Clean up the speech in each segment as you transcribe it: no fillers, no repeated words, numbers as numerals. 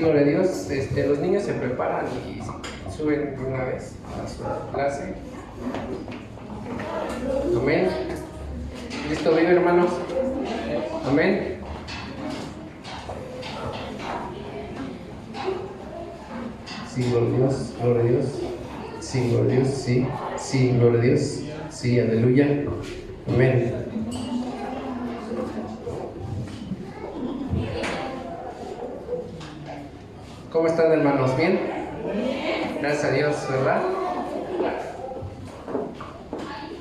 gloria a Dios. Los niños se preparan y suben de una vez a su clase. Amén. ¿Listo vive, hermanos? Amén. Sí, gloria a Dios, gloria a Dios. Sí, gloria a Dios, sí. Sí, gloria a Dios. Sí, aleluya. Amén. ¿Cómo están, hermanos? ¿Bien? Gracias a Dios, ¿verdad?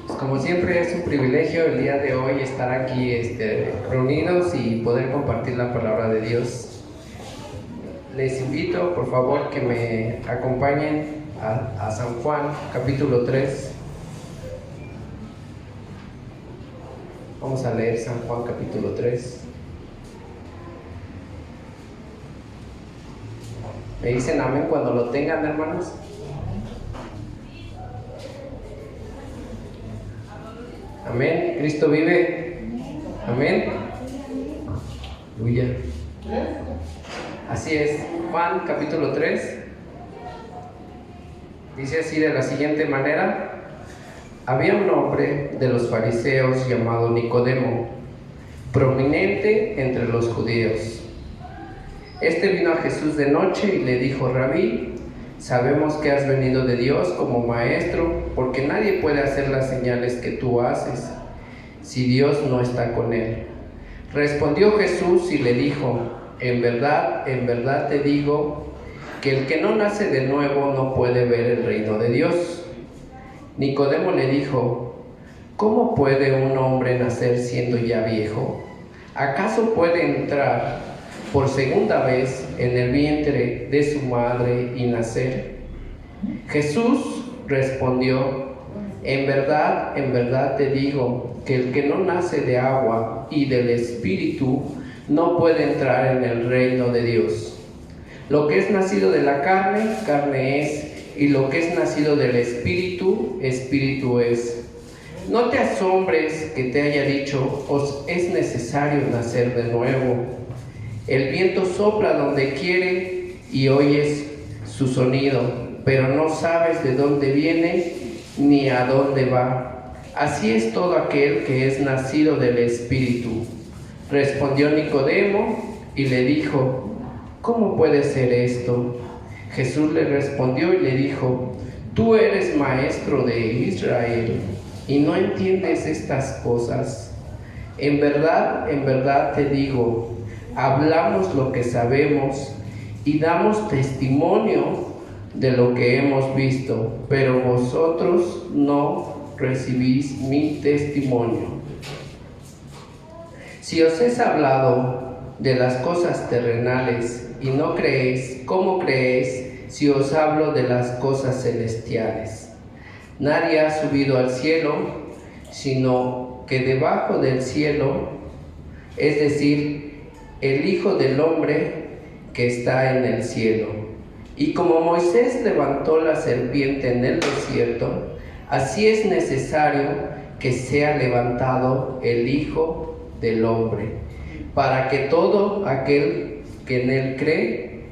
Pues como siempre es un privilegio el día de hoy estar aquí reunidos y poder compartir la palabra de Dios. Les invito, por favor, que me acompañen a San Juan, capítulo 3. Vamos a leer San Juan, capítulo 3. ¿Me dicen amén cuando lo tengan, hermanos? Amén. Cristo vive. Amén. Aleluya. Así es. Juan capítulo 3. Dice así de la siguiente manera: había un hombre de los fariseos llamado Nicodemo, prominente entre los judíos. Este vino a Jesús de noche y le dijo: Rabí, sabemos que has venido de Dios como maestro, porque nadie puede hacer las señales que tú haces si Dios no está con él. Respondió Jesús y le dijo: en verdad te digo, que el que no nace de nuevo no puede ver el reino de Dios. Nicodemo le dijo: ¿cómo puede un hombre nacer siendo ya viejo? ¿Acaso puede entrar por segunda vez en el vientre de su madre y nacer? Jesús respondió: en verdad te digo, que el que no nace de agua y del Espíritu no puede entrar en el reino de Dios. Lo que es nacido de la carne, carne es, y lo que es nacido del Espíritu, Espíritu es. No te asombres que te haya dicho: os es necesario nacer de nuevo. El viento sopla donde quiere y oyes su sonido, pero no sabes de dónde viene ni a dónde va. Así es todo aquel que es nacido del Espíritu. Respondió Nicodemo y le dijo: ¿cómo puede ser esto? Jesús le respondió y le dijo: tú eres maestro de Israel y no entiendes estas cosas. En verdad te digo, hablamos lo que sabemos y damos testimonio de lo que hemos visto, pero vosotros no recibís mi testimonio. Si os he hablado de las cosas terrenales y no creéis, ¿cómo creéis si os hablo de las cosas celestiales? Nadie ha subido al cielo, sino que debajo del cielo, es decir, el Hijo del Hombre que está en el cielo. Y como Moisés levantó la serpiente en el desierto, así es necesario que sea levantado el Hijo del Hombre, para que todo aquel que en él cree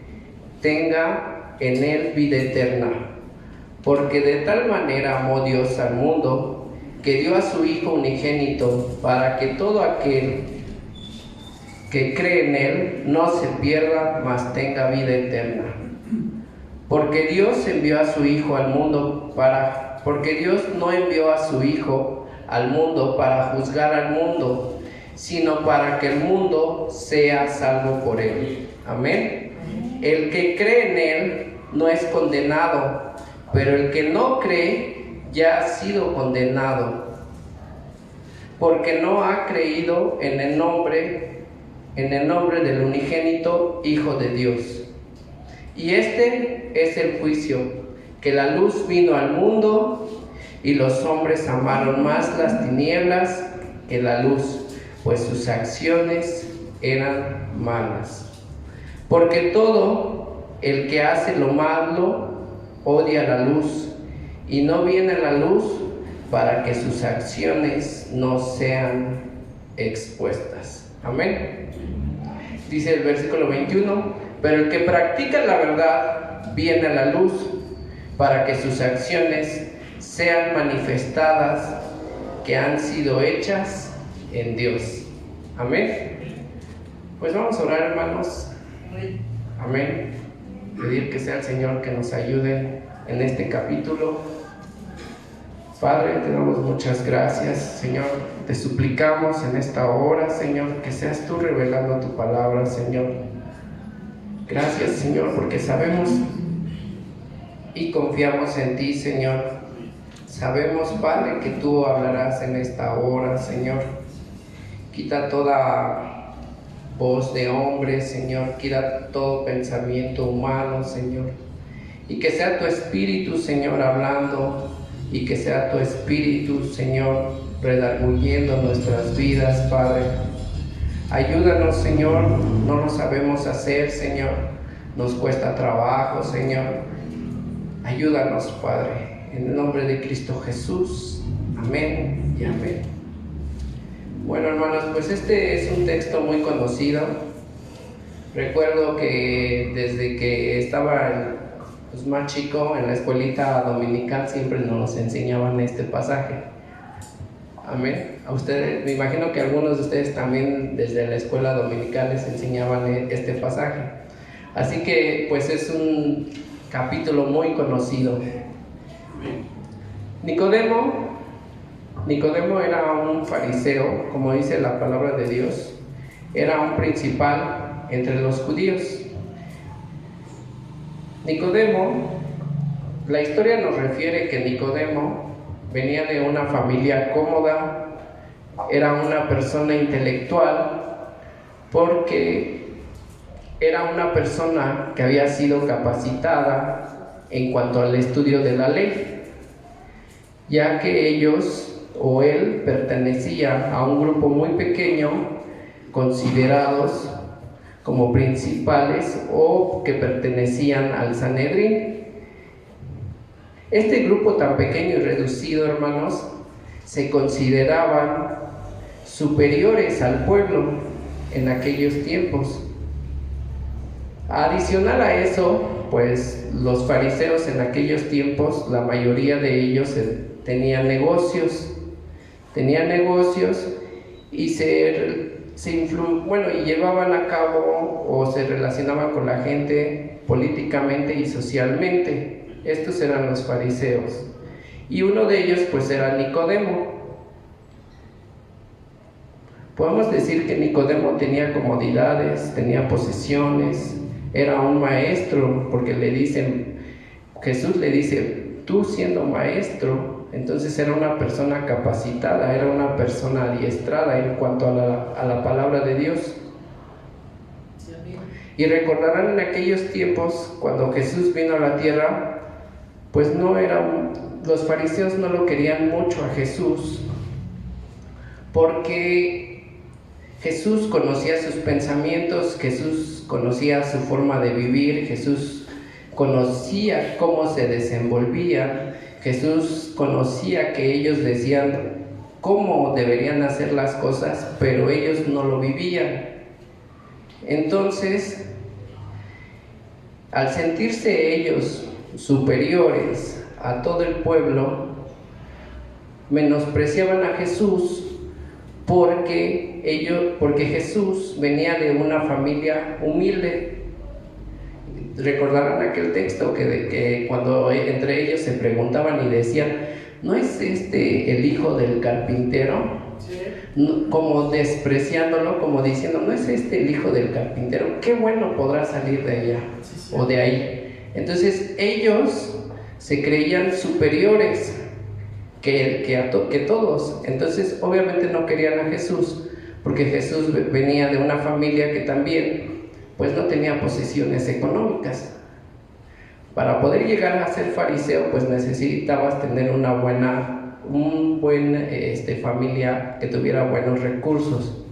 tenga en él vida eterna. Porque de tal manera amó Dios al mundo, que dio a su Hijo unigénito, para que todo aquel que cree en él no se pierda, mas tenga vida eterna. Porque Dios no envió a su Hijo al mundo para juzgar al mundo, sino para que el mundo sea salvo por él. Amén. El que cree en él no es condenado, pero el que no cree ya ha sido condenado, porque no ha creído en el nombre del unigénito Hijo de Dios. Y este es el juicio, que la luz vino al mundo y los hombres amaron más las tinieblas que la luz, pues sus acciones eran malas. Porque todo el que hace lo malo odia la luz y no viene a la luz para que sus acciones no sean expuestas. Amén. Dice el versículo 21: pero el que practica la verdad viene a la luz para que sus acciones sean manifestadas que han sido hechas en Dios. Amén. Pues vamos a orar, hermanos. Amén. Pedir que sea el Señor que nos ayude en este capítulo. Padre, te damos muchas gracias, Señor. Te suplicamos en esta hora, Señor, que seas tú revelando tu palabra, Señor. Gracias, Señor, porque sabemos y confiamos en ti, Señor. Sabemos, Padre, que tú hablarás en esta hora, Señor. Quita toda voz de hombre, Señor. Quita todo pensamiento humano, Señor. Y que sea tu Espíritu, Señor, hablando. Y que sea tu Espíritu, Señor, redarguyendo nuestras vidas, Padre. Ayúdanos, Señor. No lo sabemos hacer, Señor. Nos cuesta trabajo, Señor. Ayúdanos, Padre. En el nombre de Cristo Jesús. Amén y amén. Bueno, hermanos, pues este es un texto muy conocido. Recuerdo que desde que estaba más chico en la escuelita dominical siempre nos enseñaban este pasaje. Amén. A ustedes, me imagino que algunos de ustedes también desde la escuela dominical les enseñaban este pasaje. Así que pues es un capítulo muy conocido. Nicodemo era un fariseo, como dice la palabra de Dios. Era un principal entre los judíos. Nicodemo, la historia nos refiere que Nicodemo venía de una familia cómoda, era una persona intelectual, porque era una persona que había sido capacitada en cuanto al estudio de la ley, ya que él pertenecía a un grupo muy pequeño, considerados como principales o que pertenecían al Sanedrín. Este grupo tan pequeño y reducido, hermanos, se consideraban superiores al pueblo en aquellos tiempos. Adicional a eso, pues los fariseos en aquellos tiempos, la mayoría de ellos tenían negocios y y llevaban a cabo o se relacionaban con la gente políticamente y socialmente. Estos eran los fariseos. Y uno de ellos pues era Nicodemo. Podemos decir que Nicodemo tenía comodidades, tenía posesiones, era un maestro, porque Jesús le dice, tú siendo maestro, entonces era una persona capacitada, era una persona adiestrada en cuanto a la palabra de Dios. Y recordarán en aquellos tiempos, cuando Jesús vino a la tierra, pues los fariseos no lo querían mucho a Jesús, porque Jesús conocía sus pensamientos, Jesús conocía su forma de vivir, Jesús conocía cómo se desenvolvía, Jesús conocía que ellos decían cómo deberían hacer las cosas, pero ellos no lo vivían. Entonces, al sentirse ellos superiores a todo el pueblo, menospreciaban a Jesús porque Jesús venía de una familia humilde. Recordarán aquel texto que cuando entre ellos se preguntaban y decían, ¿no es este el hijo del carpintero? Sí. Como despreciándolo, como diciendo, ¿no es este el hijo del carpintero? Qué bueno podrá salir de allá, sí. O de ahí. Entonces ellos se creían superiores que todos. Entonces obviamente no querían a Jesús, porque Jesús venía de una familia que también pues no tenía posesiones económicas. Para poder llegar a ser fariseo, pues necesitabas tener un buen familia que tuviera buenos recursos.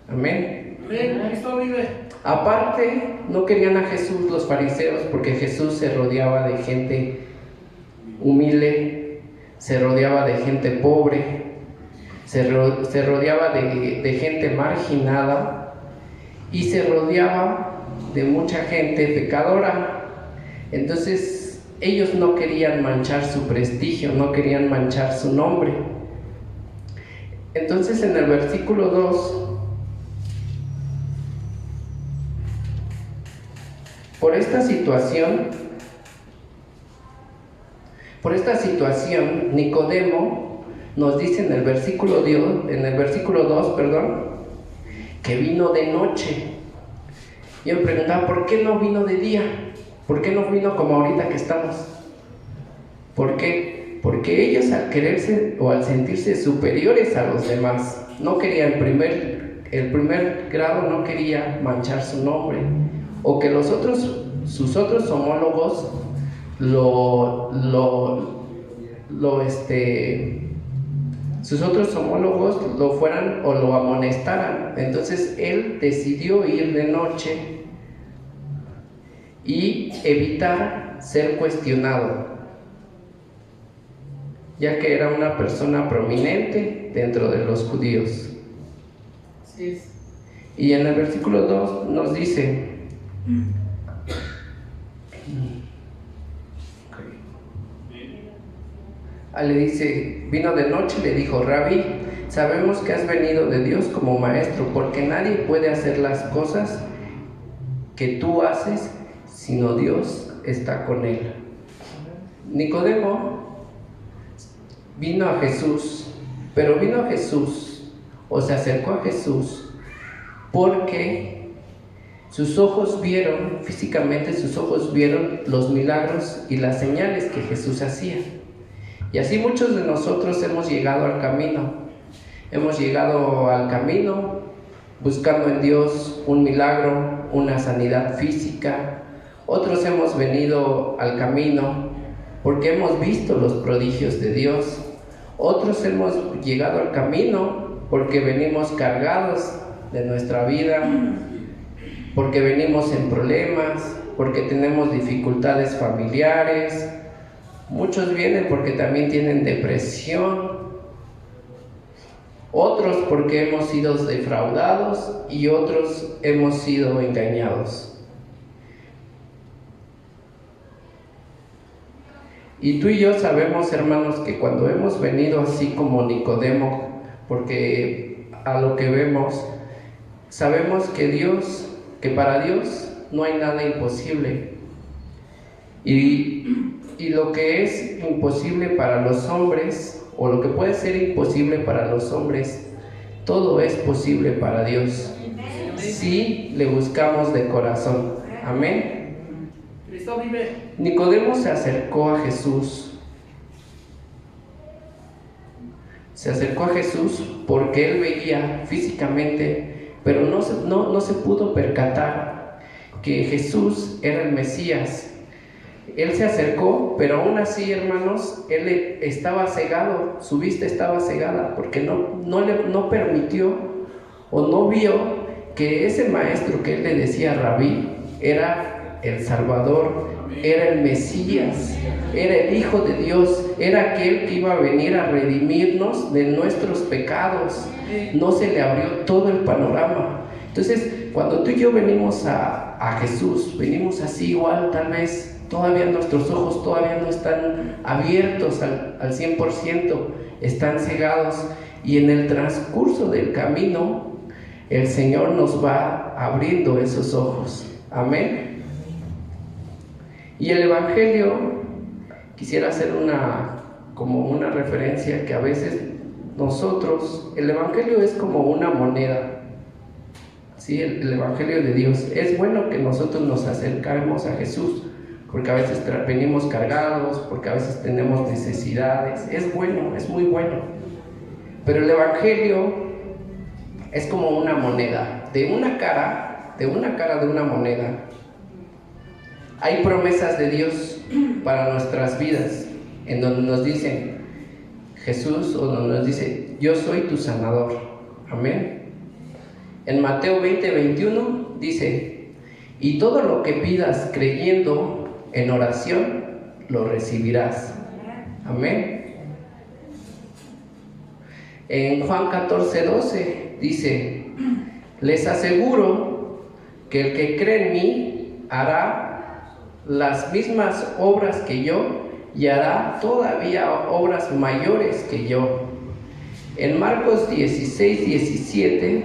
Amén. Cristo vive. Aparte, no querían a Jesús los fariseos, porque Jesús se rodeaba de gente humilde, se rodeaba de gente pobre, se rodeaba de gente marginada, y se rodeaba de mucha gente pecadora. Entonces ellos no querían manchar su prestigio, no querían manchar su nombre. Entonces en el versículo 2, por esta situación, Nicodemo nos dice en el versículo 2, que vino de noche. Yo me preguntaba, ¿por qué no vino de día? ¿Por qué no vino como ahorita que estamos? ¿Por qué? Porque ellos al quererse o al sentirse superiores a los demás, no querían, el primer grado no quería manchar su nombre, o que sus otros homólogos sus otros homólogos lo fueran o lo amonestaran. Entonces él decidió ir de noche y evitar ser cuestionado, ya que era una persona prominente dentro de los judíos. Sí. Y en el versículo 2 nos dice, le dice, vino de noche y le dijo, Rabí, sabemos que has venido de Dios como maestro, porque nadie puede hacer las cosas que tú haces, sino Dios está con él. Nicodemo vino a Jesús, pero vino a Jesús, o se acercó a Jesús, porque físicamente sus ojos vieron los milagros y las señales que Jesús hacía. Y así muchos de nosotros hemos llegado al camino. Hemos llegado al camino buscando en Dios un milagro, una sanidad física. Otros hemos venido al camino porque hemos visto los prodigios de Dios. Otros hemos llegado al camino porque venimos cargados de nuestra vida, porque venimos en problemas, porque tenemos dificultades familiares. Muchos vienen porque también tienen depresión, otros porque hemos sido defraudados y otros hemos sido engañados. Y tú y yo sabemos, hermanos, que cuando hemos venido así como Nicodemo, porque a lo que vemos, sabemos que para Dios no hay nada imposible. Y lo que es imposible para los hombres, o lo que puede ser imposible para los hombres, todo es posible para Dios, si le buscamos de corazón. Amén. Nicodemo se acercó a Jesús. Se acercó a Jesús porque él veía físicamente, pero no se pudo percatar que Jesús era el Mesías. Él se acercó, pero aún así, hermanos, él estaba cegado, su vista estaba cegada, porque no permitió o no vio que ese maestro que él le decía Rabí era el Salvador, era el Mesías, era el Hijo de Dios, era aquel que iba a venir a redimirnos de nuestros pecados. No se le abrió todo el panorama. Entonces, cuando tú y yo venimos a Jesús, venimos así igual, tal vez todavía nuestros ojos todavía no están abiertos al 100%, están cegados, y en el transcurso del camino el Señor nos va abriendo esos ojos. Amén. Y el Evangelio, quisiera hacer como una referencia, que a veces el Evangelio es como una moneda. ¿Sí? El Evangelio de Dios. Es bueno que nosotros nos acercamos a Jesús, porque a veces venimos cargados, porque a veces tenemos necesidades. Es bueno, es muy bueno. Pero el Evangelio es como una moneda. De una cara de una moneda hay promesas de Dios para nuestras vidas, en donde nos dicen Jesús, o donde nos dice, yo soy tu sanador. Amén. En Mateo 20:21 dice, y todo lo que pidas creyendo en oración, lo recibirás. Amén. En Juan 14:12 dice, les aseguro que el que cree en mí hará las mismas obras que yo y hará todavía obras mayores que yo. En Marcos 16:17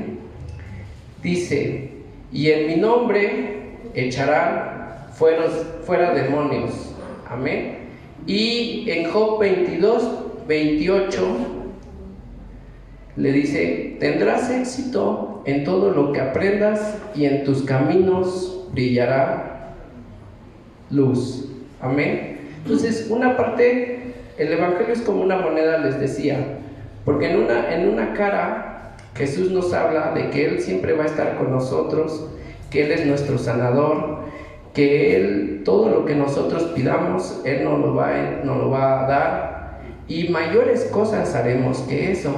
dice: y en mi nombre echarán fuera demonios. Amén. Y en Job 22:28 le dice: tendrás éxito en todo lo que aprendas y en tus caminos brillará luz. Amén. Entonces, una parte, el evangelio es como una moneda, les decía, porque en una cara Jesús nos habla de que Él siempre va a estar con nosotros, que Él es nuestro sanador, que Él, todo lo que nosotros pidamos, Él nos lo va a dar, y mayores cosas haremos que eso.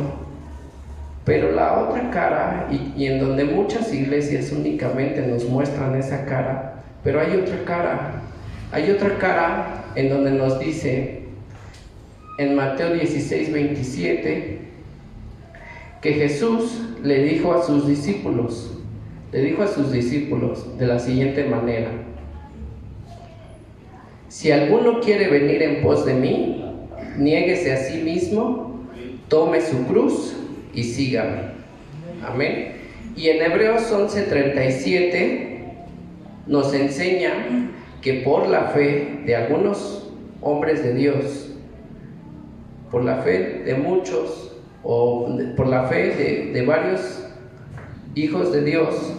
Pero la otra cara, y en donde muchas iglesias únicamente nos muestran esa cara, pero hay otra cara en donde nos dice en Mateo 16:27 que Jesús le dijo a sus discípulos de la siguiente manera: si alguno quiere venir en pos de mí, niéguese a sí mismo, tome su cruz y sígame. Amén. Y en Hebreos 11:37 nos enseña que por la fe de algunos hombres de Dios, por la fe de muchos, por la fe de varios hijos de Dios,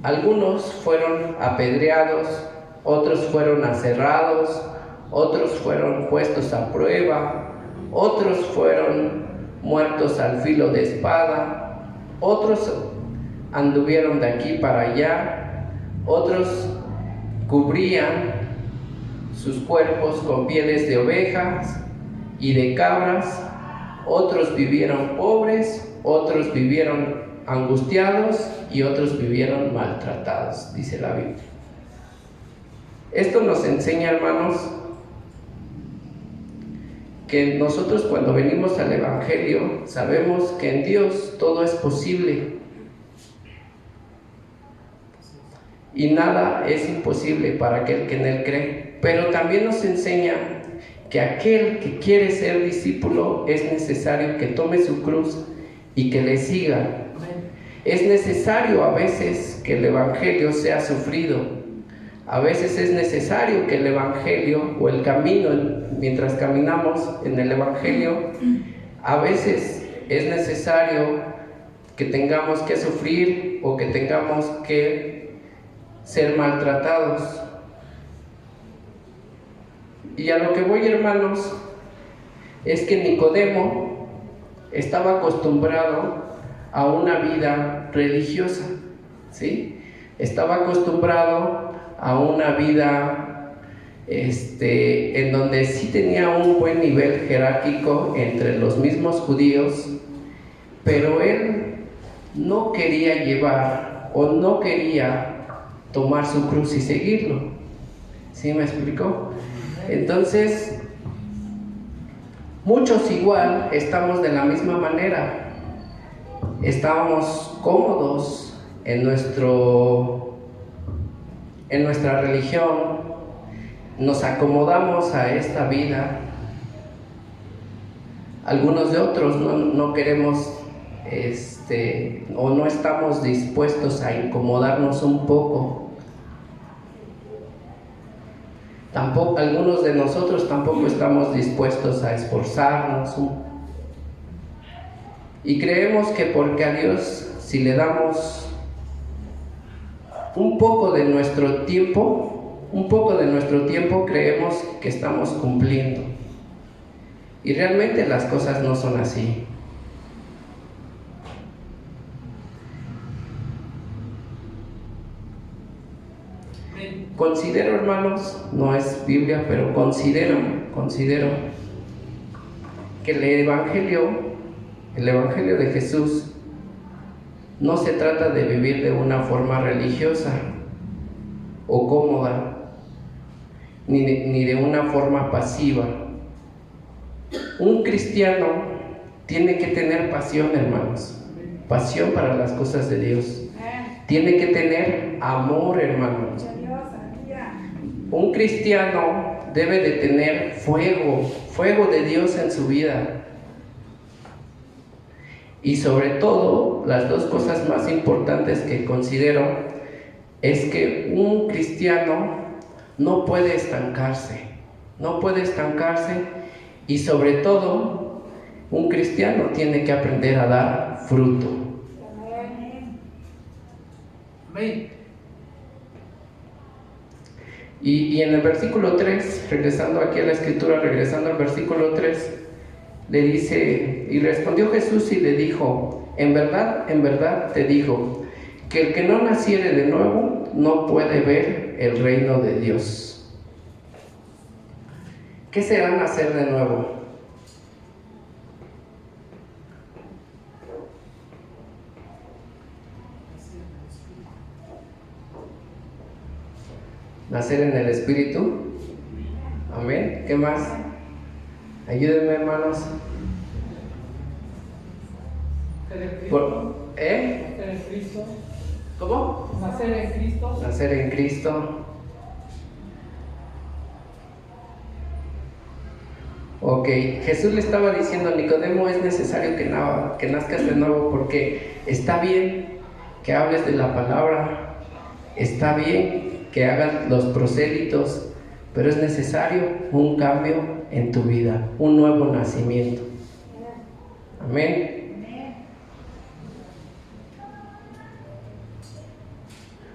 algunos fueron apedreados, otros fueron aserrados, otros fueron puestos a prueba, otros fueron muertos al filo de espada, otros anduvieron de aquí para allá, otros cubrían sus cuerpos con pieles de ovejas y de cabras, otros vivieron pobres, otros vivieron angustiados y otros vivieron maltratados, dice la Biblia. Esto nos enseña, hermanos, que nosotros cuando venimos al Evangelio sabemos que en Dios todo es posible y nada es imposible para aquel que en Él cree. Pero también nos enseña que aquel que quiere ser discípulo es necesario que tome su cruz y que le siga. Es necesario a veces que el Evangelio sea sufrido. A veces es necesario que el Evangelio o el camino, mientras caminamos en el Evangelio, a veces es necesario que tengamos que sufrir o que tengamos que ser maltratados. Y a lo que voy, hermanos, es que Nicodemo estaba acostumbrado a una vida religiosa, ¿sí? Estaba acostumbrado a una vida en donde sí tenía un buen nivel jerárquico entre los mismos judíos, pero él no quería llevar o no quería tomar su cruz y seguirlo. ¿Sí me explicó? Entonces, muchos igual estamos de la misma manera. Estábamos cómodos en nuestra religión, nos acomodamos a esta vida. Algunos de otros no queremos o no estamos dispuestos a incomodarnos un poco. Tampoco, algunos de nosotros tampoco estamos dispuestos a esforzarnos. Y creemos que porque a Dios, si le damos un poco de nuestro tiempo, creemos que estamos cumpliendo. Y realmente las cosas no son así. Considero, hermanos, no es Biblia, pero considero que el Evangelio de Jesús no se trata de vivir de una forma religiosa o cómoda, ni de una forma pasiva. Un cristiano tiene que tener pasión, hermanos, pasión para las cosas de Dios. Tiene que tener amor, hermanos. Un cristiano debe de tener fuego de Dios en su vida. Y sobre todo, las dos cosas más importantes que considero es que un cristiano no puede estancarse, y sobre todo, un cristiano tiene que aprender a dar fruto. Amén. Y en el versículo 3, regresando aquí a la escritura, regresando al versículo 3, le dice, y respondió Jesús y le dijo, en verdad te digo, que el que no naciere de nuevo no puede ver el reino de Dios. ¿Qué será nacer de nuevo? Nacer en el Espíritu. Amén. ¿Qué más? Ayúdenme, hermanos. Nacer en Cristo. Nacer en Cristo. ¿Cómo? Nacer en Cristo. Nacer en Cristo. Ok, Jesús le estaba diciendo a Nicodemo, es necesario que nazcas de nuevo, porque está bien que hables de la palabra, está bien que hagas los prosélitos, pero es necesario un cambio en tu vida, un nuevo nacimiento. Amén.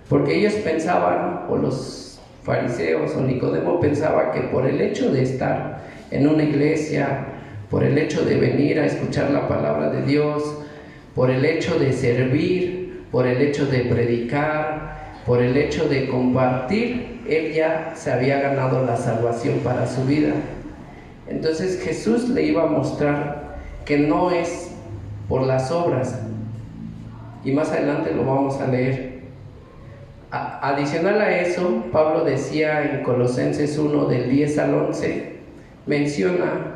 Porque ellos pensaban, o los fariseos o Nicodemo pensaba que por el hecho de estar en una iglesia, por el hecho de venir a escuchar la palabra de Dios, por el hecho de servir, por el hecho de predicar, por el hecho de compartir, él ya se había ganado la salvación para su vida. Entonces Jesús le iba a mostrar que no es por las obras, y más adelante lo vamos a leer. Adicional a eso, Pablo decía en Colosenses 1 del 10 al 11, menciona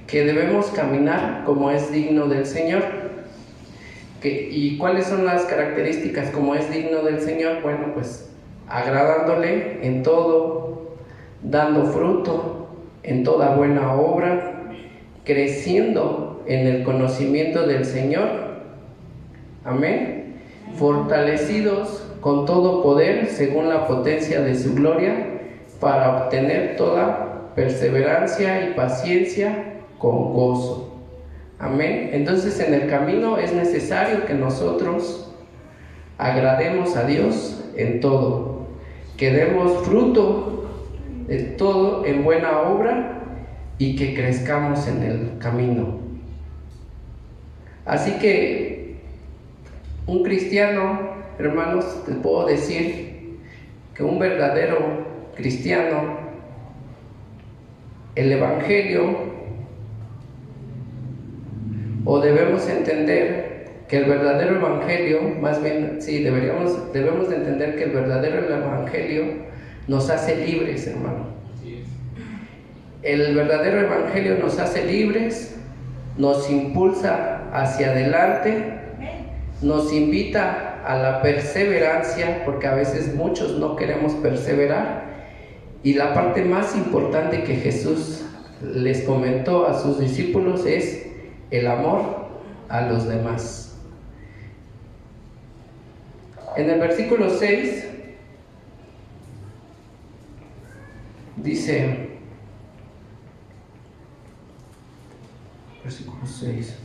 que debemos caminar como es digno del Señor. ¿Y cuáles son las características como es digno del Señor? Bueno, pues agradándole en todo, dando fruto en toda buena obra, creciendo en el conocimiento del Señor. Amén. Fortalecidos con todo poder según la potencia de su gloria, para obtener toda perseverancia y paciencia con gozo. Amén. Entonces en el camino es necesario que nosotros agrademos a Dios en todo, que demos fruto de todo en buena obra y que crezcamos en el camino. Así que un cristiano, hermanos, les puedo decir que un verdadero cristiano, el evangelio, o debemos entender que el verdadero evangelio, más bien, sí, debemos de entender que el verdadero evangelio nos hace libres, hermano. El verdadero evangelio nos hace libres, nos impulsa hacia adelante, nos invita a la perseverancia, porque a veces muchos no queremos perseverar. Y la parte más importante que Jesús les comentó a sus discípulos es el amor a los demás. En el versículo 6 dice, versículo 6,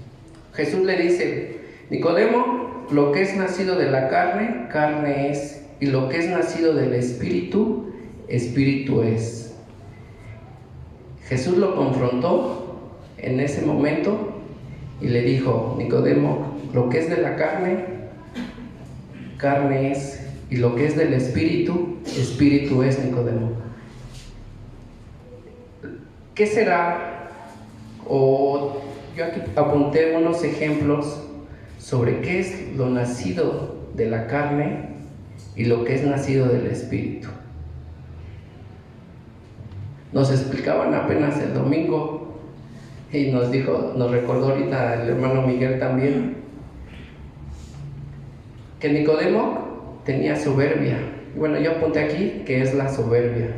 Jesús le dice, Nicodemo, lo que es nacido de la carne, carne es, y lo que es nacido del espíritu, espíritu es. Jesús lo confrontó en ese momento y le dijo, Nicodemo, lo que es de la carne, carne es, y lo que es del espíritu, espíritu es, Nicodemo. ¿Qué será? O yo aquí apunté unos ejemplos sobre qué es lo nacido de la carne y lo que es nacido del espíritu. Nos explicaban apenas el domingo y nos recordó ahorita el hermano Miguel también, que Nicodemo tenía soberbia. Bueno, yo apunté aquí que es la soberbia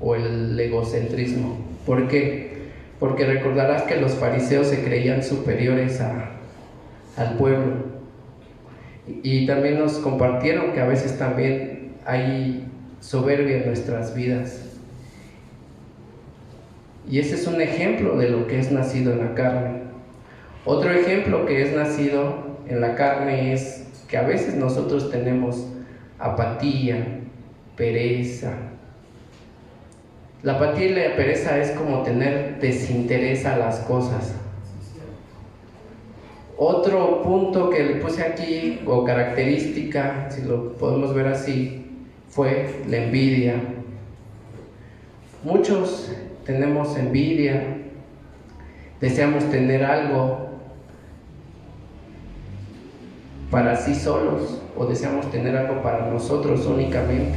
o el egocentrismo. ¿Por qué? Porque recordarás que los fariseos se creían superiores al pueblo. Y también nos compartieron que a veces también hay soberbia en nuestras vidas. Y ese es un ejemplo de lo que es nacido en la carne. Otro ejemplo que es nacido en la carne es que a veces nosotros tenemos apatía, pereza. La apatía y la pereza es como tener desinterés a las cosas. Otro punto que le puse aquí, o característica, si lo podemos ver así, fue la envidia. Muchos tenemos envidia, deseamos tener algo para sí solos o deseamos tener algo para nosotros únicamente.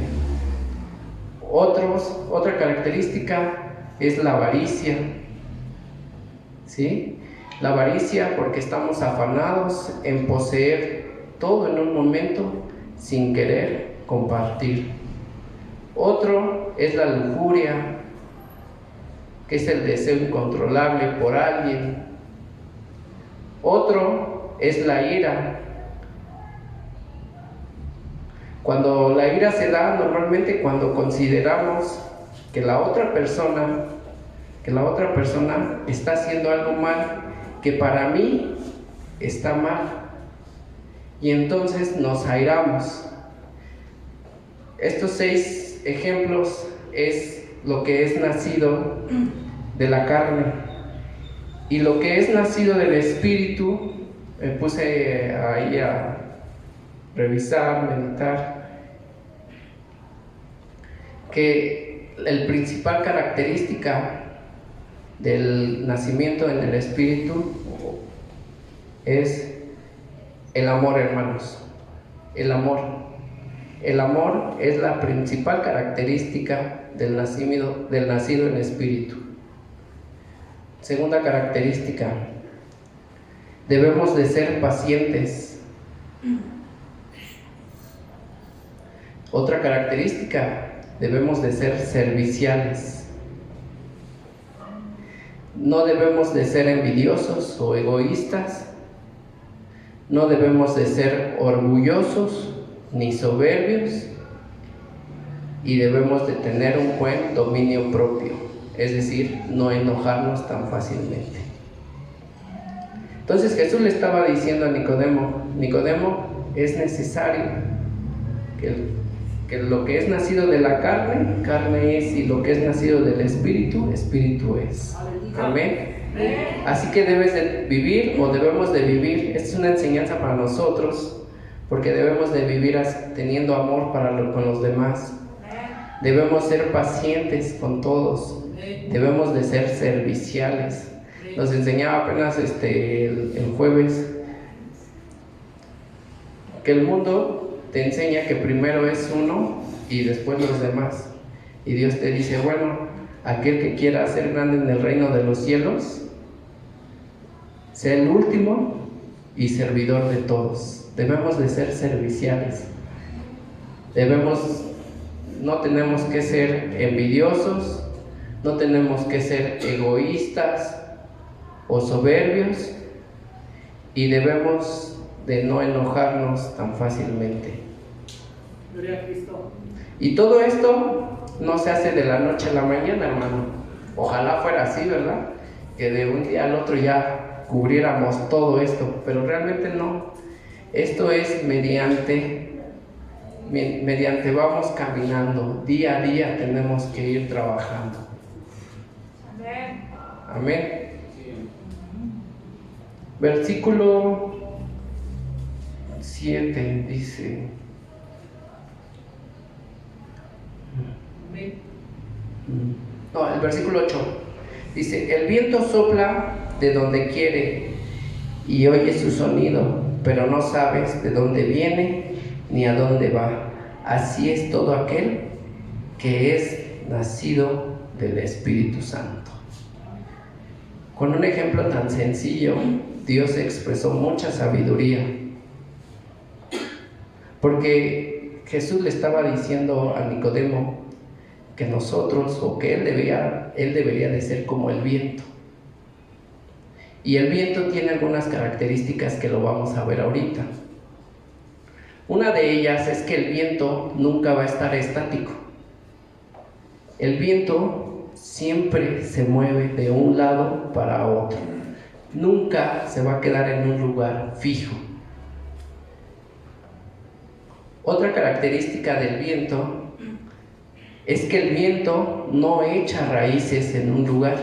Otra característica es la avaricia, ¿sí? La avaricia porque estamos afanados en poseer todo en un momento sin querer compartir. Otro es la lujuria, que es el deseo incontrolable por alguien. Otro es la ira. Cuando la ira se da normalmente cuando consideramos que la otra persona está haciendo algo mal, que para mí está mal, y entonces nos airamos. Estos 6 ejemplos es lo que es nacido de la carne, y lo que es nacido del espíritu. Me puse ahí a revisar, meditar, que la principal característica del nacimiento en el espíritu es el amor, hermanos. El amor es la principal característica del nacido en espíritu. Segunda característica, debemos de ser pacientes. Otra característica, debemos de ser serviciales. No debemos de ser envidiosos o egoístas. No debemos de ser orgullosos ni soberbios. Y debemos de tener un buen dominio propio, es decir, no enojarnos tan fácilmente. Entonces Jesús le estaba diciendo a Nicodemo, es necesario que lo que es nacido de la carne, carne es, y lo que es nacido del espíritu, espíritu es. Amén. Así que debes de vivir, o debemos de vivir, esta es una enseñanza para nosotros, porque debemos de vivir teniendo amor con los demás. Debemos ser pacientes con todos, debemos de ser serviciales. Nos enseñaba apenas el jueves que el mundo te enseña que primero es uno y después los demás, y Dios te dice, bueno, aquel que quiera ser grande en el reino de los cielos, sea el último y servidor de todos. Debemos de ser serviciales. No tenemos que ser envidiosos, no tenemos que ser egoístas o soberbios, y debemos de no enojarnos tan fácilmente. Gloria a Cristo. Y todo esto no se hace de la noche a la mañana, hermano. Ojalá fuera así, ¿verdad? Que de un día al otro ya cubriéramos todo esto, pero realmente no. Esto es mediante vamos caminando, día a día tenemos que ir trabajando. Amén. Amén. Versículo 7 dice, Amén. no, el versículo 8 dice, el viento sopla de donde quiere y oyes su sonido, pero no sabes de dónde viene ni a dónde va. Así es todo aquel que es nacido del Espíritu Santo. Con un ejemplo tan sencillo, Dios expresó mucha sabiduría. Porque Jesús le estaba diciendo a Nicodemo que nosotros, o que él debería de ser como el viento. Y el viento tiene algunas características que lo vamos a ver ahorita. Una de ellas es que el viento nunca va a estar estático. El viento siempre se mueve de un lado para otro. Nunca se va a quedar en un lugar fijo. Otra característica del viento es que el viento no echa raíces en un lugar.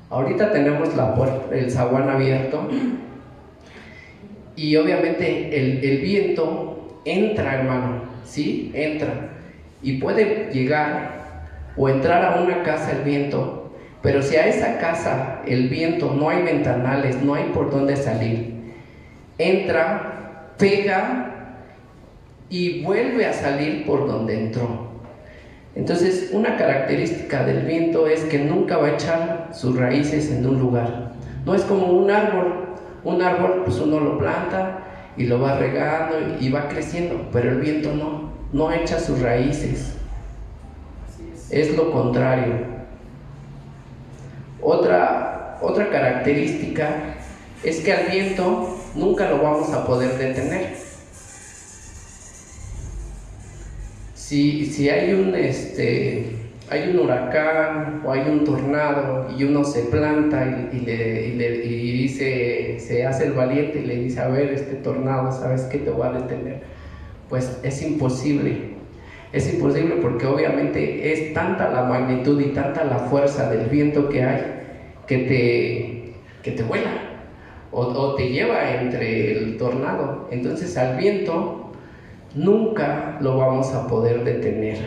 Ahorita tenemos el zaguán abierto y obviamente el viento entra, hermano, ¿sí? Entra y puede llegar o entrar a una casa el viento, pero si a esa casa el viento no hay ventanales, no hay por dónde salir, entra, pega y vuelve a salir por donde entró. Entonces, una característica del viento es que nunca va a echar sus raíces en un lugar. No es como un árbol. Un árbol, pues uno lo planta y lo va regando y va creciendo, pero el viento no echa sus raíces. Es lo contrario. Otra característica es que al viento nunca lo vamos a poder detener. Si hay un huracán o hay un tornado y uno se planta y se hace el valiente y le dice, a ver, este tornado, ¿sabes qué te va a detener? Pues es imposible. Es imposible porque obviamente es tanta la magnitud y tanta la fuerza del viento que hay que te vuela o te lleva entre el tornado. Entonces al viento nunca lo vamos a poder detener.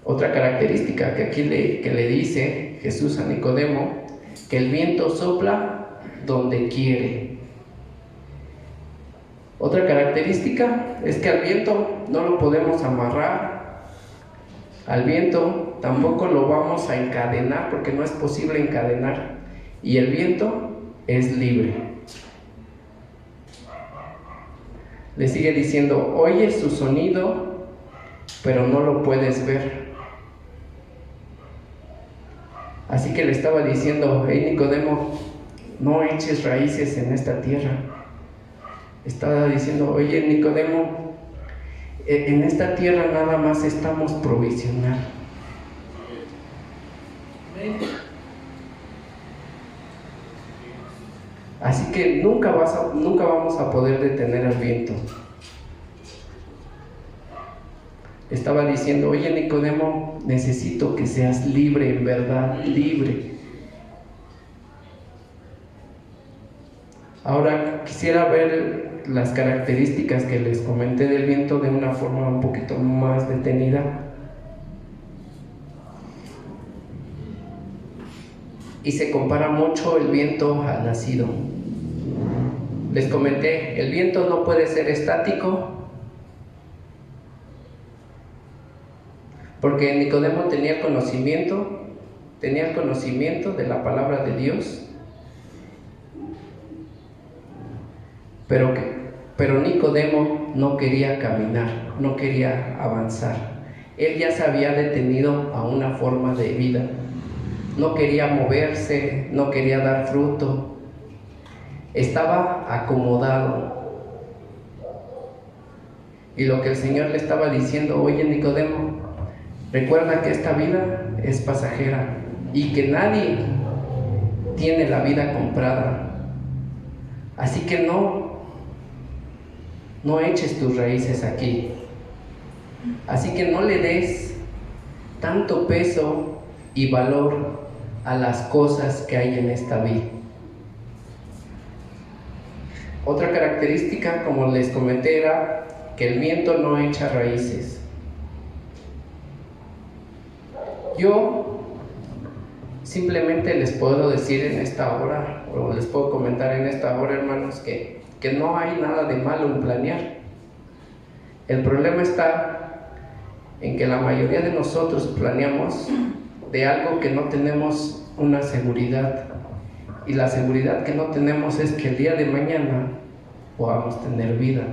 Otra característica que aquí le dice Jesús a Nicodemo, que el viento sopla donde quiere. Otra característica es que al viento no lo podemos amarrar, al viento tampoco lo vamos a encadenar porque no es posible encadenar, y el viento es libre. Le sigue diciendo, oyes su sonido, pero no lo puedes ver. Así que le estaba diciendo, hey Nicodemo, no eches raíces en esta tierra. Estaba diciendo, oye Nicodemo, en esta tierra nada más estamos provisional. Así que nunca vamos a poder detener al viento. Estaba diciendo, oye Nicodemo, necesito que seas libre, en verdad, libre. Ahora quisiera ver las características que les comenté del viento de una forma un poquito más detenida. Y se compara mucho el viento al nacido. Les comenté, el viento no puede ser estático, porque Nicodemo tenía el conocimiento de la palabra de Dios, pero Nicodemo no quería caminar, no quería avanzar. Él ya se había detenido a una forma de vida. No quería moverse, no quería dar fruto. Estaba acomodado. Y lo que el Señor le estaba diciendo, oye Nicodemo, recuerda que esta vida es pasajera y que nadie tiene la vida comprada. Así que no eches tus raíces aquí. Así que no le des tanto peso y valor a las cosas que hay en esta vida. Otra característica, como les comenté, era que el viento no echa raíces. Yo simplemente les puedo decir en esta hora, o les puedo comentar en esta hora, hermanos, que no hay nada de malo en planear. El problema está en que la mayoría de nosotros planeamos de algo que no tenemos una seguridad, y la seguridad que no tenemos es que el día de mañana podamos tener vida.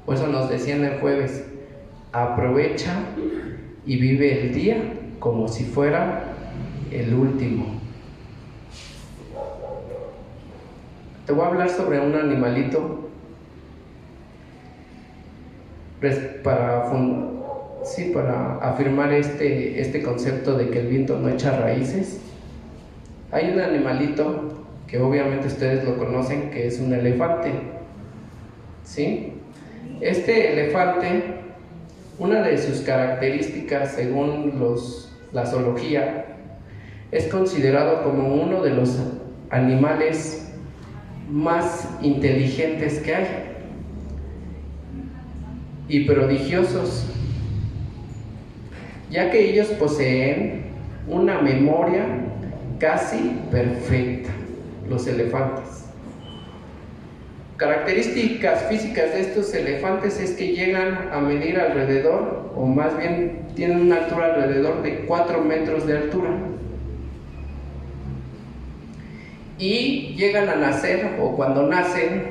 Por eso nos decían el jueves, aprovecha y vive el día como si fuera el último. Te voy a hablar sobre un animalito para afirmar este concepto de que el viento no echa raíces. Hay un animalito que obviamente ustedes lo conocen, que es un elefante, ¿sí? Este elefante, una de sus características según la zoología, es considerado como uno de los animales más inteligentes que hay y prodigiosos, ya que ellos poseen una memoria casi perfecta, los elefantes. Características físicas de estos elefantes es que llegan a medir alrededor, o más bien tienen una altura alrededor de 4 metros de altura. Y llegan a nacer, o cuando nacen,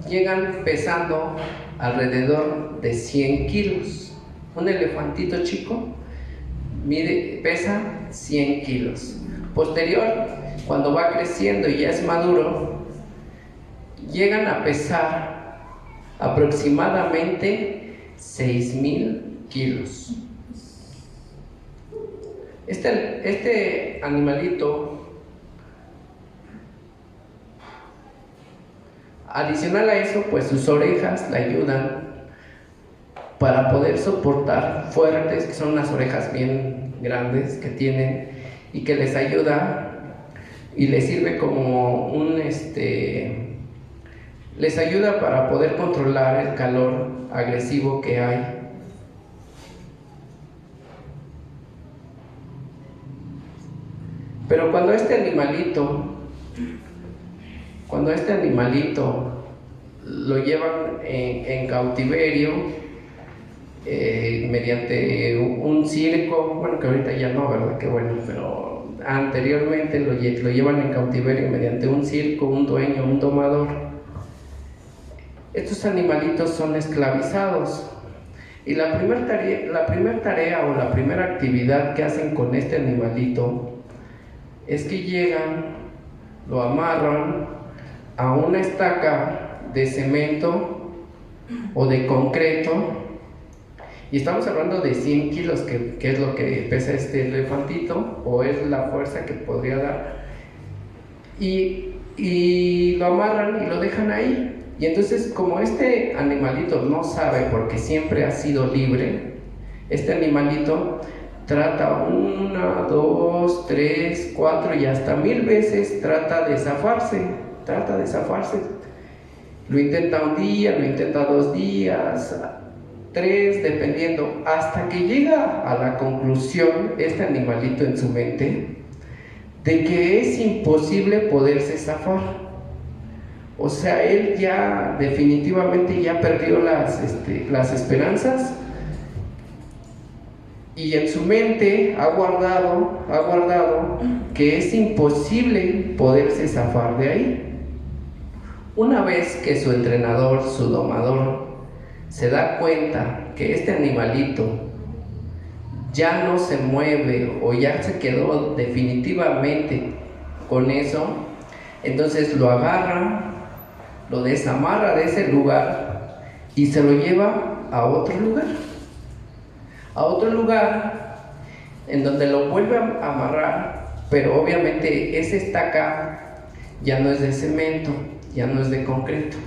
llegan pesando alrededor de 100 kilos. Un elefantito chico pesa 100 kilos. Posterior, cuando va creciendo y ya es maduro, llegan a pesar aproximadamente 6,000 kilos. Este animalito, adicional a eso, pues sus orejas le ayudan para poder soportar fuertes, que son unas orejas bien grandes que tienen y que les ayuda y les sirve como les ayuda para poder controlar el calor agresivo que hay. Pero cuando este animalito lo llevan en cautiverio, mediante un circo, bueno, que ahorita ya no, ¿verdad? Qué bueno, pero anteriormente lo llevan en cautiverio mediante un circo, un dueño, un domador. Estos animalitos son esclavizados y la primera tarea o la primera actividad que hacen con este animalito es que llegan, lo amarran a una estaca de cemento o de concreto, y estamos hablando de 100 kilos, que es lo que pesa este elefantito, o es la fuerza que podría dar, y lo amarran y lo dejan ahí. Y entonces, como este animalito no sabe, porque siempre ha sido libre, este animalito trata 1, 2, 3, 4 y hasta 1000 veces trata de zafarse. Lo intenta un día, lo intenta 2 días, 3, dependiendo, hasta que llega a la conclusión, este animalito en su mente, de que es imposible poderse zafar. O sea, él ya definitivamente ya perdió las esperanzas, y en su mente ha guardado que es imposible poderse zafar de ahí. Una vez que su entrenador, su domador, se da cuenta que este animalito ya no se mueve o ya se quedó definitivamente con eso, entonces lo agarra, lo desamarra de ese lugar y se lo lleva a otro lugar en donde lo vuelve a amarrar, pero obviamente esa estaca ya no es de cemento, ya no es de concreto,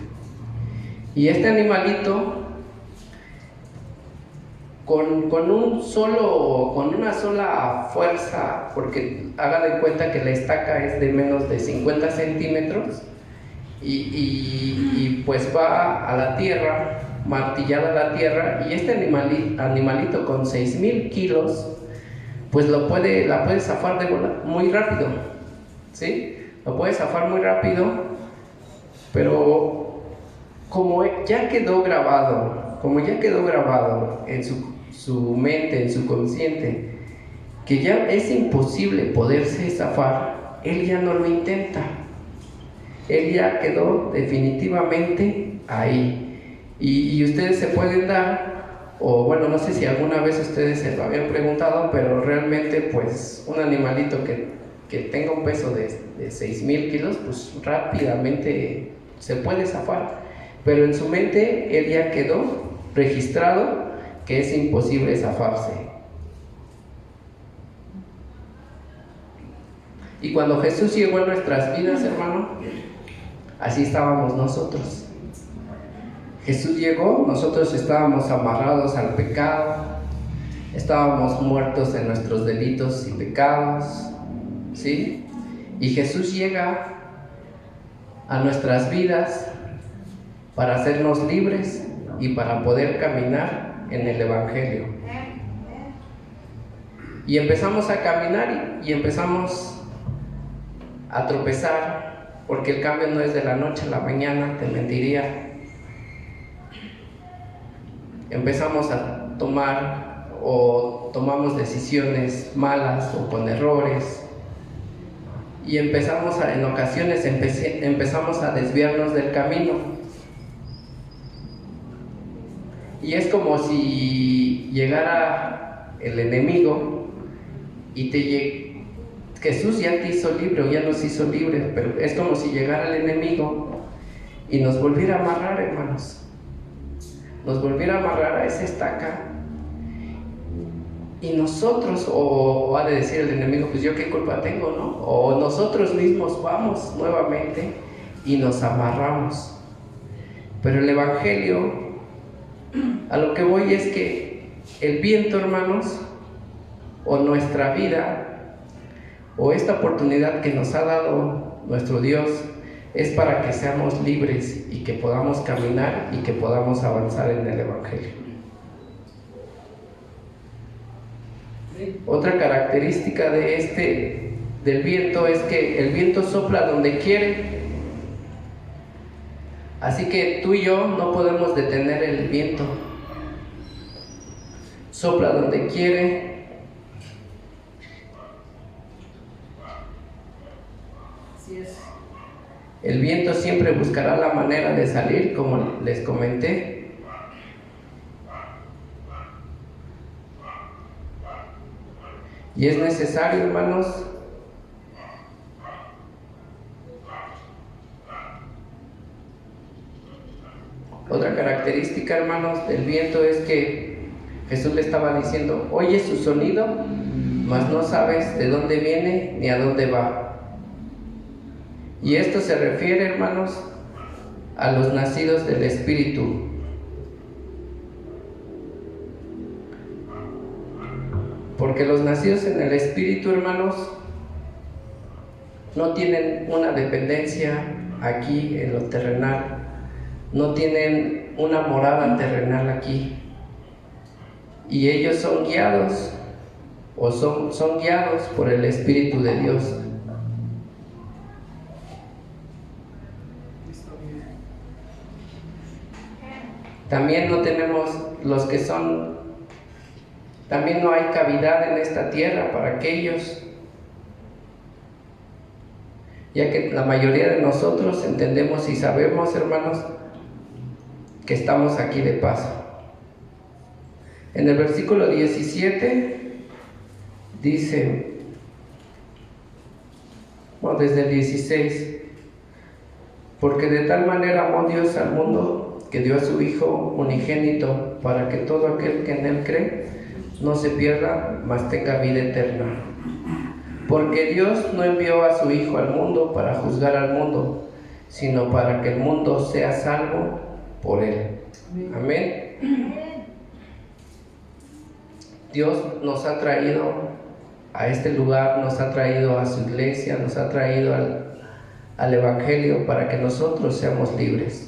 y este animalito con una sola fuerza, porque haga de cuenta que la estaca es de menos de 50 centímetros, y pues va a la tierra, martillada a la tierra, y este animalito con 6,000 kilos, pues la puede zafar muy rápido, ¿sí? Lo puede zafar muy rápido, pero como ya quedó grabado en su mente, en su consciente, que ya es imposible poderse zafar, él ya no lo intenta. Él ya quedó definitivamente ahí. Y ustedes se pueden dar, o bueno, no sé si alguna vez ustedes se lo habían preguntado, pero realmente pues un animalito que tenga un peso de 6,000 kilos, pues rápidamente se puede zafar. Pero en su mente él ya quedó registrado que es imposible zafarse. Y cuando Jesús llegó a nuestras vidas, hermano, así estábamos nosotros. Jesús llegó, nosotros estábamos amarrados al pecado, estábamos muertos en nuestros delitos y pecados, ¿sí? Y Jesús llega a nuestras vidas para hacernos libres y para poder caminar en el Evangelio. Y empezamos a caminar y empezamos a tropezar, porque el cambio no es de la noche a la mañana, te mentiría. Empezamos a tomamos decisiones malas o con errores, y en ocasiones empezamos a desviarnos del camino. Y es como si llegara el enemigo y Jesús ya te hizo libre o ya nos hizo libres, pero es como si llegara el enemigo y nos volviera a amarrar, hermanos. Nos volviera a amarrar a esa estaca, y nosotros, o ha de decir el enemigo, pues yo qué culpa tengo, ¿no? O nosotros mismos vamos nuevamente y nos amarramos. Pero el Evangelio, a lo que voy es que el viento, hermanos, o nuestra vida, o esta oportunidad que nos ha dado nuestro Dios, es para que seamos libres y que podamos caminar y que podamos avanzar en el Evangelio. Otra característica del viento es que el viento sopla donde quiere. Así que tú y yo no podemos detener el viento. Sopla donde quiere. Así es. El viento siempre buscará la manera de salir, como les comenté. Y es necesario, hermanos, otra característica, hermanos, del viento es que Jesús le estaba diciendo: oye su sonido, mas no sabes de dónde viene ni a dónde va. Y esto se refiere, hermanos, a los nacidos del Espíritu. Porque los nacidos en el Espíritu, hermanos, no tienen una dependencia aquí en lo terrenal, no tienen una morada terrenal aquí, y ellos son guiados o son guiados por el Espíritu de Dios. También no tenemos también no hay cavidad en esta tierra para aquellos, ya que la mayoría de nosotros entendemos y sabemos, hermanos, que estamos aquí de paso. En el versículo 17 dice, bueno, desde el 16, porque de tal manera amó Dios al mundo que dio a su Hijo unigénito, para que todo aquel que en Él cree no se pierda, mas tenga vida eterna. Porque Dios no envió a su Hijo al mundo para juzgar al mundo, sino para que el mundo sea salvo por Él. Amén. Dios nos ha traído a este lugar, nos ha traído a su iglesia, nos ha traído al Evangelio para que nosotros seamos libres,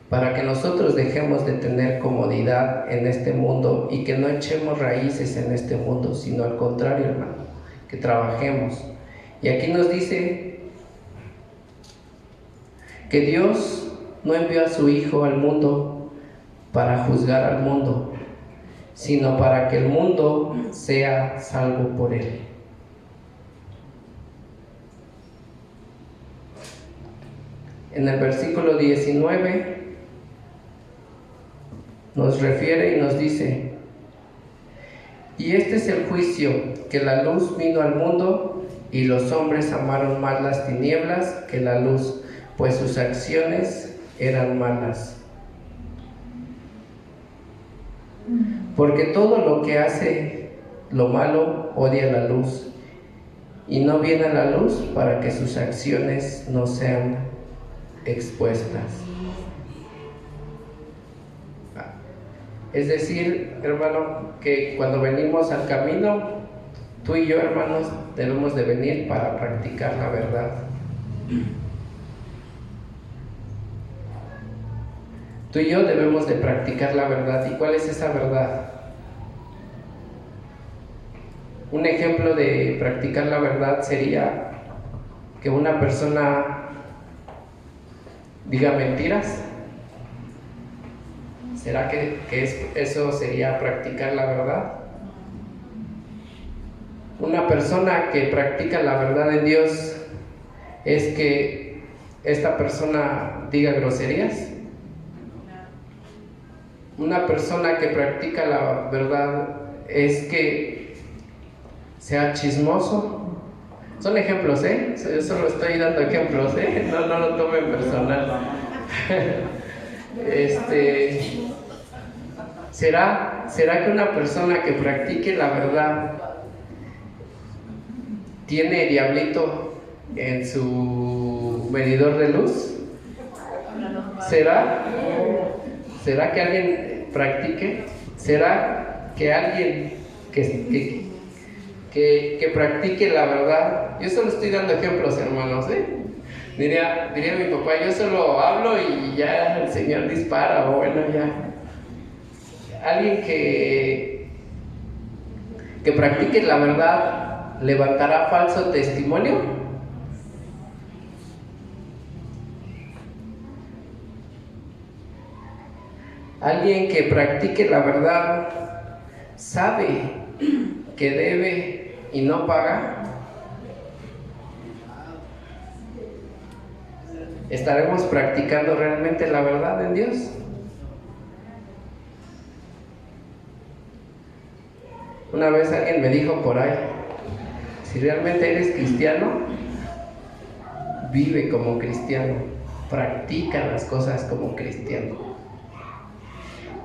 para que nosotros dejemos de tener comodidad en este mundo y que no echemos raíces en este mundo, sino al contrario, hermano, que trabajemos. Y aquí nos dice que Dios no envió a su Hijo al mundo para juzgar al mundo, sino para que el mundo sea salvo por Él. En el versículo 19 nos refiere y nos dice: y este es el juicio, que la luz vino al mundo y los hombres amaron más las tinieblas que la luz, pues sus acciones eran malas. Porque todo lo que hace lo malo odia la luz y no viene a la luz para que sus acciones no sean expuestas. Es decir, hermano, que cuando venimos al camino, tú y yo, hermanos, debemos de venir para practicar la verdad. Tú y yo debemos de practicar la verdad. ¿Y cuál es esa verdad? Un ejemplo de practicar la verdad sería que una persona diga mentiras. ¿Será que eso sería practicar la verdad? Una persona que practica la verdad de Dios es que esta persona diga groserías. Una persona que practica la verdad es que sea chismoso. Son ejemplos, ¿eh? Yo solo estoy dando ejemplos, ¿eh? No lo tomen personal. ¿Será que una persona que practique la verdad tiene diablito en su medidor de luz? ¿Será que alguien practique? ¿Será que alguien que practique la verdad? Yo solo estoy dando ejemplos, hermanos, ¿eh? Diría mi papá, yo solo hablo y ya el Señor dispara, o bueno, ya. Alguien que practique la verdad, ¿levantará falso testimonio? Alguien que practique la verdad, ¿sabe que debe y no paga? ¿Estaremos practicando realmente la verdad en Dios? Una vez alguien me dijo por ahí: si realmente eres cristiano, vive como cristiano, practica las cosas como cristiano.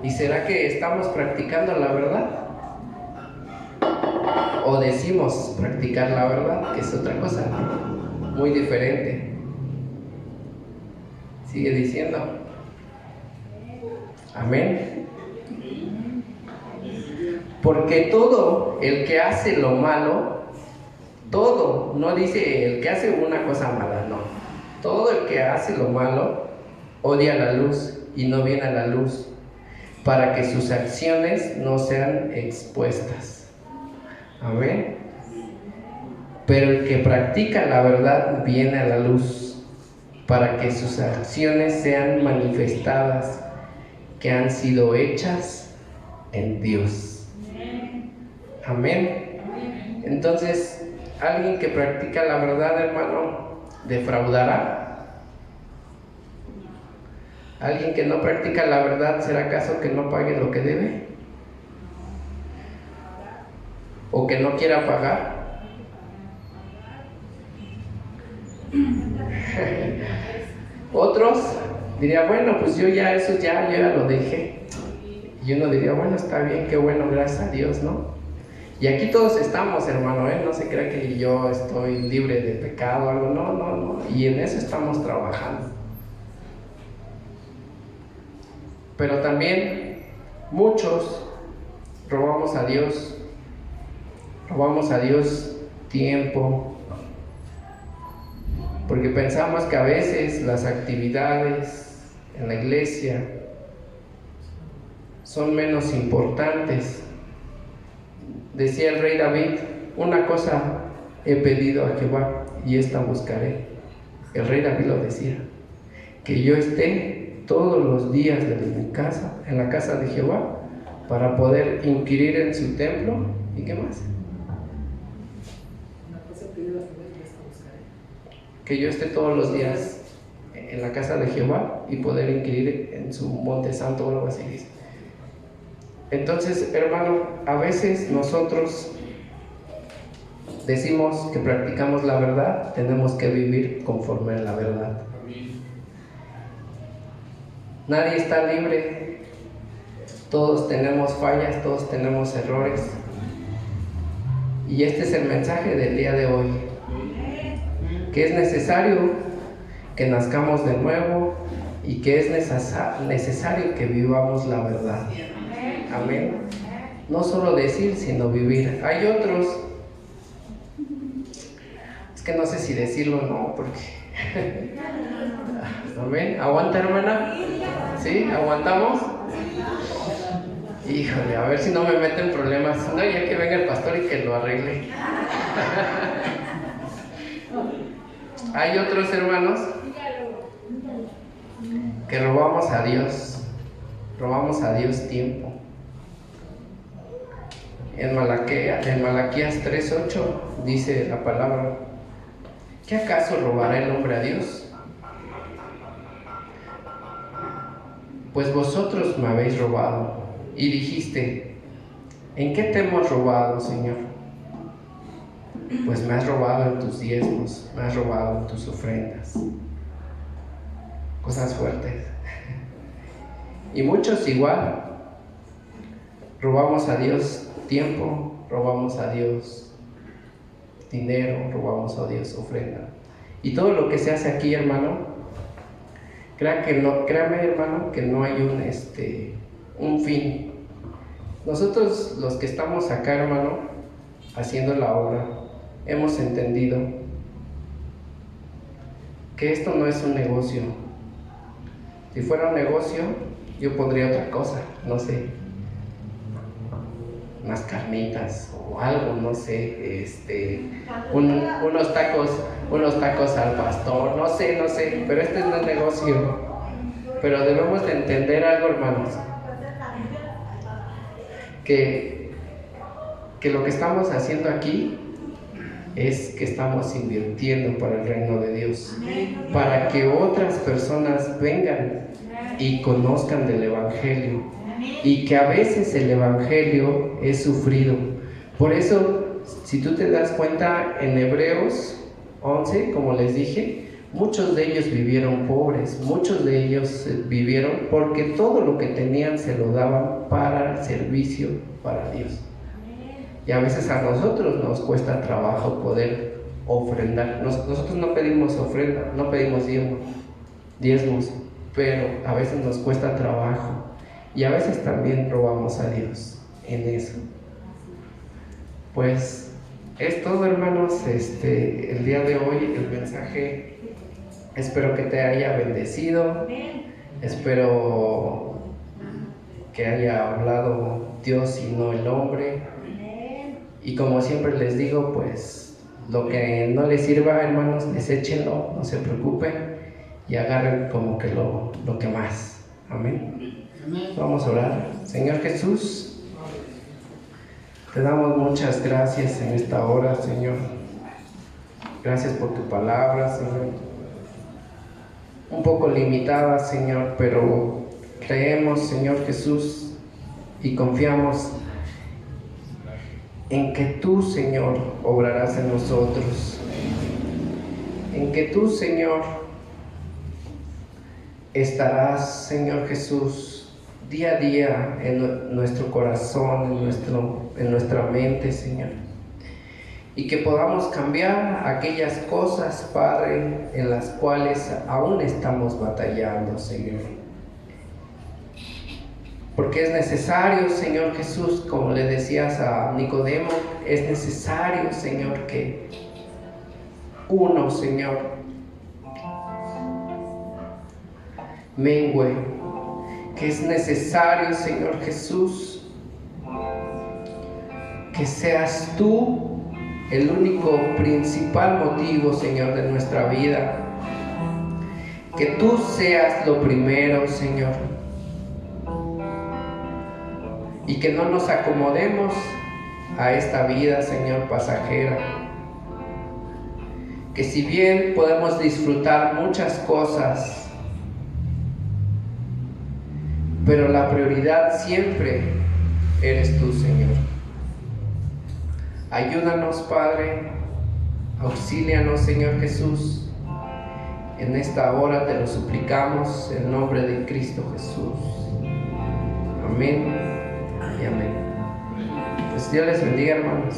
¿Y será que estamos practicando la verdad? ¿O decimos practicar la verdad, que es otra cosa muy diferente? Sigue diciendo. Amén. Porque todo el que hace lo malo, todo, no dice el que hace una cosa mala, no. Todo el que hace lo malo odia la luz y no viene a la luz, para que sus acciones no sean expuestas. Amén. Pero el que practica la verdad viene a la luz, para que sus acciones sean manifestadas, que han sido hechas en Dios. Amén. Entonces, alguien que practica la verdad, hermano, ¿defraudará? ¿Alguien que no practica la verdad, será acaso que no pague lo que debe? ¿O que no quiera pagar? Otros dirían, bueno, pues yo ya lo dejé. Y uno diría, bueno, está bien, qué bueno, gracias a Dios, ¿no? Y aquí todos estamos, hermano, ¿eh? No se crea que yo estoy libre de pecado o algo, no. Y en eso estamos trabajando. Pero también muchos robamos a Dios tiempo, porque pensamos que a veces las actividades en la iglesia son menos importantes. Decía el rey David: una cosa he pedido a Jehová y esta buscaré. El rey David lo decía: que yo esté todos los días de mi casa, en la casa de Jehová, para poder inquirir en su templo. ¿Y qué más? Una cosa he pedido a Jehová y esta buscaré. Que yo esté todos los días en la casa de Jehová y poder inquirir en su monte santo o algo así dice. Entonces, hermano, a veces nosotros decimos que practicamos la verdad, tenemos que vivir conforme a la verdad. Nadie está libre, todos tenemos fallas, todos tenemos errores. Y este es el mensaje del día de hoy, que es necesario que nazcamos de nuevo y que es necesario que vivamos la verdad. Amén. No solo decir, sino vivir. Hay otros, es que no sé si decirlo o no, porque... Amén. ¿Aguanta, hermana? ¿Sí? ¿Aguantamos? Híjole, a ver si no me meten problemas. No, ya que venga el pastor y que lo arregle. Hay otros hermanos que robamos a Dios tiempo. En Malaquías 3:8 dice la palabra: ¿qué acaso robará el hombre a Dios? Pues vosotros me habéis robado. Y dijiste: ¿en qué te hemos robado, Señor? Pues me has robado en tus diezmos, me has robado en tus ofrendas. Cosas fuertes. Y muchos igual. Robamos a Dios tiempo, robamos a Dios dinero, robamos a Dios ofrenda. Y todo lo que se hace aquí, hermano, créame, hermano, que no hay un fin. Nosotros, los que estamos acá, hermano, haciendo la obra, hemos entendido que esto no es un negocio. Si fuera un negocio, yo pondría otra cosa, no sé, unas carnitas o algo, no sé, unos tacos al pastor, no sé, pero este no es negocio. Pero debemos de entender algo, hermanos, que lo que estamos haciendo aquí es que estamos invirtiendo para el reino de Dios, para que otras personas vengan y conozcan del Evangelio, y que a veces el Evangelio es sufrido. Por eso, si tú te das cuenta, en Hebreos 11, como les dije, muchos de ellos vivieron pobres, muchos de ellos vivieron porque todo lo que tenían se lo daban para el servicio para Dios. Y a veces a nosotros nos cuesta trabajo poder ofrendar. Nosotros no pedimos ofrenda, no pedimos diezmos, pero a veces nos cuesta trabajo. Y a veces también robamos a Dios en eso. Pues es todo, hermanos, el día de hoy el mensaje. Espero que te haya bendecido. Espero que haya hablado Dios y no el hombre. Y como siempre les digo, pues lo que no les sirva, hermanos, deséchenlo, no se preocupen y agarren como que lo que más. Amén. Vamos a orar. Señor Jesús, te damos muchas gracias en esta hora, Señor. Gracias por tu palabra, Señor. Un poco limitada, Señor, pero creemos, Señor Jesús, y confiamos en que tú, Señor, obrarás en nosotros, en que tú, Señor, estarás, Señor Jesús, día a día en nuestro corazón, en nuestra mente, Señor, y que podamos cambiar aquellas cosas, Padre, en las cuales aún estamos batallando, Señor. Porque es necesario, Señor Jesús, como le decías a Nicodemo, es necesario, Señor, que uno, Señor, mengüe, que es necesario, Señor Jesús, que seas tú el único principal motivo, Señor, de nuestra vida, que tú seas lo primero, Señor. Y que no nos acomodemos a esta vida, Señor, pasajera. que si bien podemos disfrutar muchas cosas, pero la prioridad siempre eres tú, Señor. Ayúdanos, Padre, auxílianos, Señor Jesús. En esta hora te lo suplicamos en nombre de Cristo Jesús. Amén y amén. Pues Dios les bendiga, hermanos.